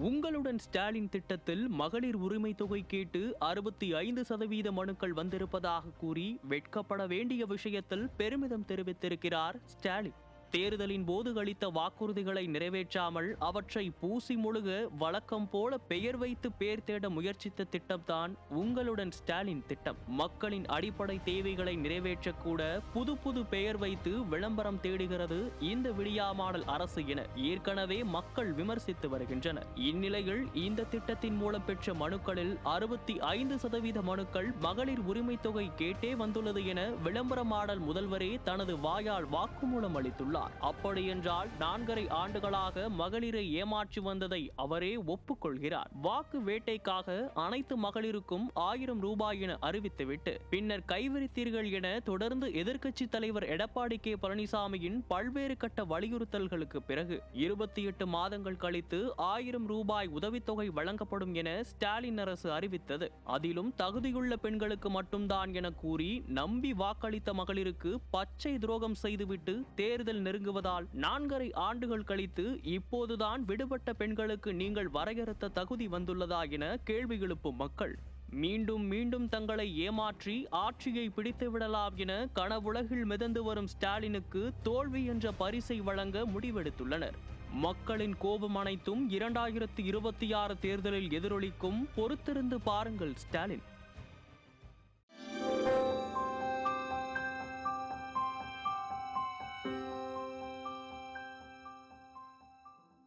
உங்களுடன் ஸ்டாலின் திட்டத்தில் மகளிர் உரிமை தொகை கேட்டு 65% மனுக்கள் வந்திருப்பதாக கூறி வெட்கப்பட வேண்டிய விஷயத்தில் பெருமிதம் தெரிவித்திருக்கிறார் ஸ்டாலின். தேர்தலின் போது அளித்த வாக்குறுதிகளை நிறைவேற்றாமல் அவற்றை பூசி முழுக வழக்கம் போல பெயர் வைத்து பேர் தேட முயற்சித்த திட்டம்தான் உங்களுடன் ஸ்டாலின் திட்டம். மக்களின் அடிப்படை தேவைகளை நிறைவேற்றக்கூட புது புது பெயர் வைத்து விளம்பரம் தேடுகிறது இந்த விடியா மாடல் அரசு என ஏற்கனவே மக்கள் விமர்சித்து வருகின்றனர். இந்நிலையில் இந்த திட்டத்தின் மூலம் பெற்ற மனுக்களில் 65% மனுக்கள் மகளிர் உரிமை தொகை கேட்டே வந்துள்ளது என விளம்பர மாடல் முதல்வரே தனது வாயால் வாக்குமூலம் அளித்துள்ளார். அப்படியென்றால் 4.5 ஆண்டுகளாக மகளிரை ஏமாற்றி வந்ததை அவரே ஒப்புக்கொள்கிறார். வாக்கு வேட்டைக்காக அனைத்து மகளிருக்கும் 1000 ரூபாய் என அறிவித்துவிட்டு பின்னர் கைவிரித்தீர்கள் என தொடர்ந்து எதிர்க்கட்சி தலைவர் எடப்பாடி கே பழனிசாமியின் பல்வேறு கட்ட வலியுறுத்தல்களுக்கு பிறகு 28 மாதங்கள் கழித்து 1000 ரூபாய் உதவித்தொகை வழங்கப்படும் என ஸ்டாலின் அரசு அறிவித்தது. அதிலும் தகுதியுள்ள பெண்களுக்கு மட்டும்தான் என கூறி நம்பி வாக்களித்த மகளிருக்கு பச்சை துரோகம் செய்துவிட்டு தேர்தல் நெருங்குவதால் 4.5 ஆண்டுகள் கழித்து இப்போதுதான் விடுபட்ட பெண்களுக்கு நீங்கள் வரையறுத்த தகுதி வந்துள்ளதா என கேள்வி எழுப்பும் மக்கள் மீண்டும் மீண்டும் தங்களை ஏமாற்றி ஆட்சியை பிடித்து விடலாம் என கனவுலகில் மிதந்து வரும் ஸ்டாலினுக்கு தோல்வி என்ற பரிசை வழங்க முடிவெடுத்துள்ளனர். மக்களின் கோபம் அனைத்தும் 2026 தேர்தலில் எதிரொலிக்கும். பொறுத்திருந்து பாருங்கள் ஸ்டாலின்.